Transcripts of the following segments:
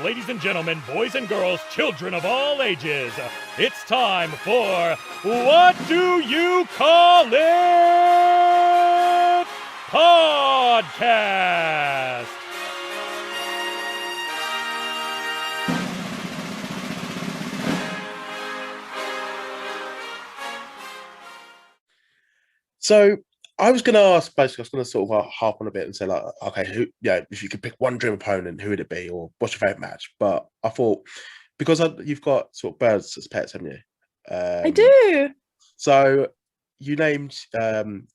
ladies and gentlemen, boys and girls, children of all ages, it's time for What Do You Call It? Podcast. So I was going to ask, basically, I was going to sort of harp on a bit and say, like, okay, if you could pick one dream opponent, who would it be, or what's your favorite match? But I thought, because you've got sort of birds as pets, haven't you? I do. So you named, I'm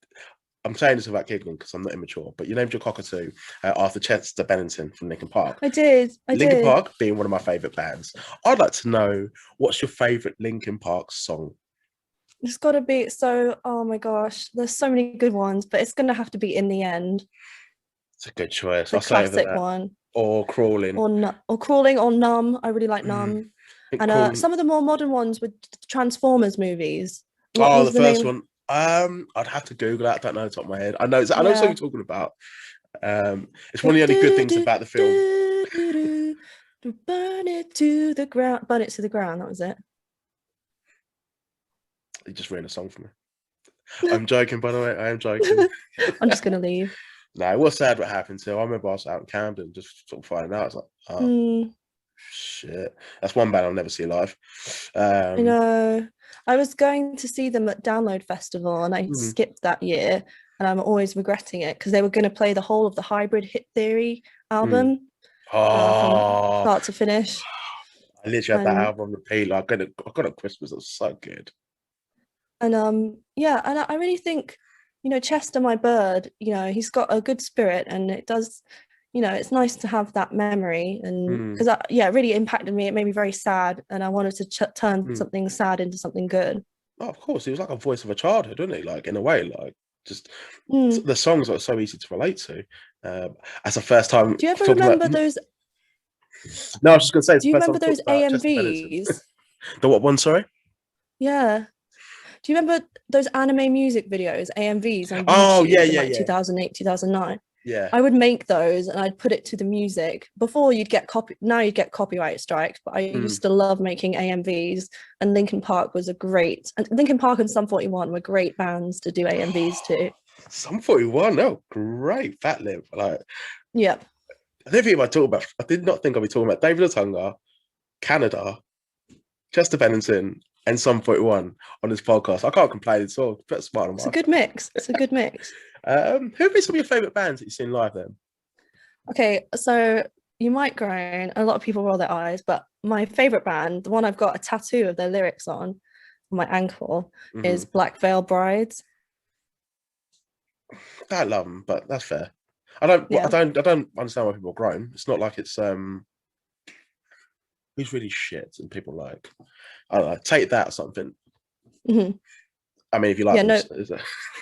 saying this without giggling because I'm not immature, but you named your cockatoo after Chester Bennington from Linkin Park. I did. Linkin Park being one of my favorite bands. I'd like to know, what's your favorite Linkin Park song? It's got to be oh my gosh, there's so many good ones, but it's going to have to be In the End. It's a good choice. The classic one. Or Crawling. Or Crawling or Numb. I really like Numb. And some of the more modern ones with Transformers movies. The first one. I'd have to Google that. I don't know the top of my head. I know what you're talking about. It's one of the only good things about the film. Burn it to the ground. Burn it to the ground. That was it. You just ruined a song for me. I'm joking, by the way. I am joking. I'm just gonna leave. No, it was sad what happened to. I remember I was out in Camden, just sort of finding out. I was like, oh, shit. That's one band I'll never see live. I know. I was going to see them at Download Festival, and I skipped that year, and I'm always regretting it because they were going to play the whole of the Hybrid Hit Theory album from start to finish. I literally had that album on repeat. Like, I got it at Christmas. It was so good. And and I really think, Chester, my bird, he's got a good spirit, and it does, it's nice to have that memory, and because it really impacted me. It made me very sad, and I wanted to turn something sad into something good. Oh, of course, he was like a voice of a childhood, wasn't he? Like, in a way, like just the songs are so easy to relate to. As a first time, do you ever remember those? No, I was just going to say. Do you remember those AMVs? The what one? Sorry. Yeah. Do you remember those anime music videos, AMVs on YouTube? Oh, yeah, in 2008, 2009? Yeah. I would make those and I'd put it to the music. Before now you'd get copyright strikes, but I used to love making AMVs, and Linkin Park and Sum 41 were great bands to do AMVs to. Sum 41, no, great. Fat Lip. Like, yeah. I did not think I'd be talking about David Otunga, Canada, Chester Bennington, and Sum 41 on this podcast. I can't complain at all. It's a good mix. It's a good mix. Who have been some of your favourite bands that you've seen live then? Okay, so you might groan, a lot of people roll their eyes, but my favourite band, the one I've got a tattoo of their lyrics on my ankle, is Black Veil Brides. I love them, but that's fair. I don't understand why people groan. It's not like it's who's really shit and people like, I don't know, Take That or something. I mean, if you like them,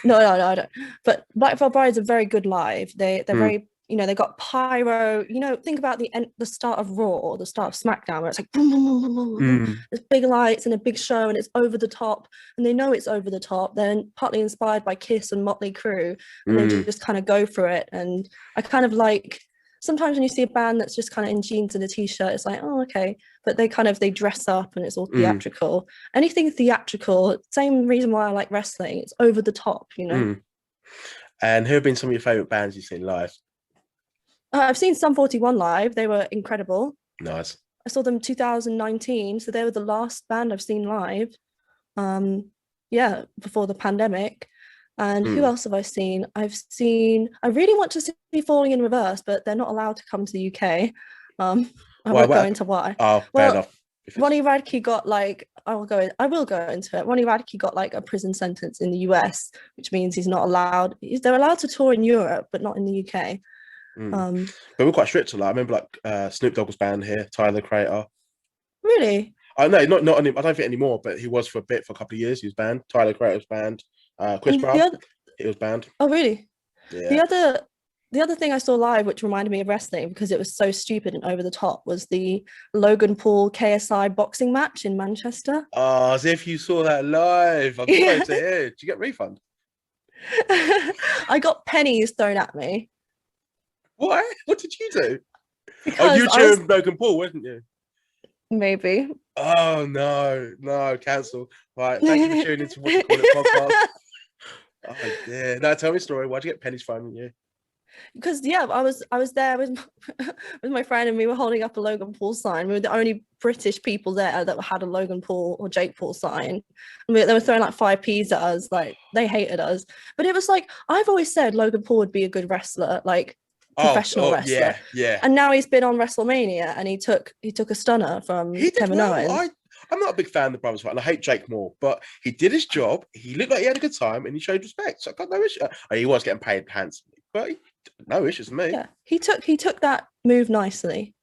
no, I don't. But Black Veil Brides are very good live. They're very, they got pyro. Think about the start of Raw, the start of SmackDown, where it's like boom, boom, boom, boom, boom. There's big lights and a big show, and it's over the top, and they know it's over the top. They're partly inspired by Kiss and Motley Crue, and they just kind of go for it. And I kind of like, sometimes when you see a band that's just kind of in jeans and a t-shirt, it's like, oh, okay. But they dress up and it's all theatrical. Anything theatrical, same reason why I like wrestling. It's over the top, And who have been some of your favourite bands you've seen live? I've seen Sum 41 live. They were incredible. Nice. I saw them 2019. So they were the last band I've seen live. Before the pandemic. And who else have I seen? I really want to see Falling in Reverse, but they're not allowed to come to the UK. I won't go into why. Oh, fair enough. Ronnie Radke got I will go into it. Ronnie Radke got a prison sentence in the US, which means he's not allowed. They're allowed to tour in Europe, but not in the UK. But we're quite strict on that. I remember Snoop Dogg was banned here, Tyler the Creator. Really? I know, not I don't think anymore, but he was for a couple of years. He was banned. Tyler the Creator was banned. Chris Brown, he was banned. Oh, really? Yeah. The other thing I saw live, which reminded me of wrestling because it was so stupid and over the top, was the Logan Paul KSI boxing match in Manchester. Oh, as if you saw that live. I'm sorry to hear. Did you get a refund? I got pennies thrown at me. What? What did you do? Oh, you because I was cheering Logan Paul, wasn't you? maybe. Oh no, cancel. Right, thank you for tuning into What You Call It podcast. Oh dear. No, tell me a story. Why'd you get pennies phoning you? Because yeah, I was there with with my friend, and we were holding up a Logan Paul sign. We were the only British people there that had a Logan Paul or Jake Paul sign. And they were throwing like 5p's at us, like they hated us. But it was like, I've always said Logan Paul would be a good wrestler, like professional wrestler. Yeah. And now he's been on WrestleMania, and he took a stunner from He did Kevin well. Owens. I'm not a big fan of the brothers fight, and I hate Jake more, but he did his job. He looked like he had a good time, and he showed respect. So I got no issue. He was getting paid handsomely, but no issues with me. Yeah, he took that move nicely.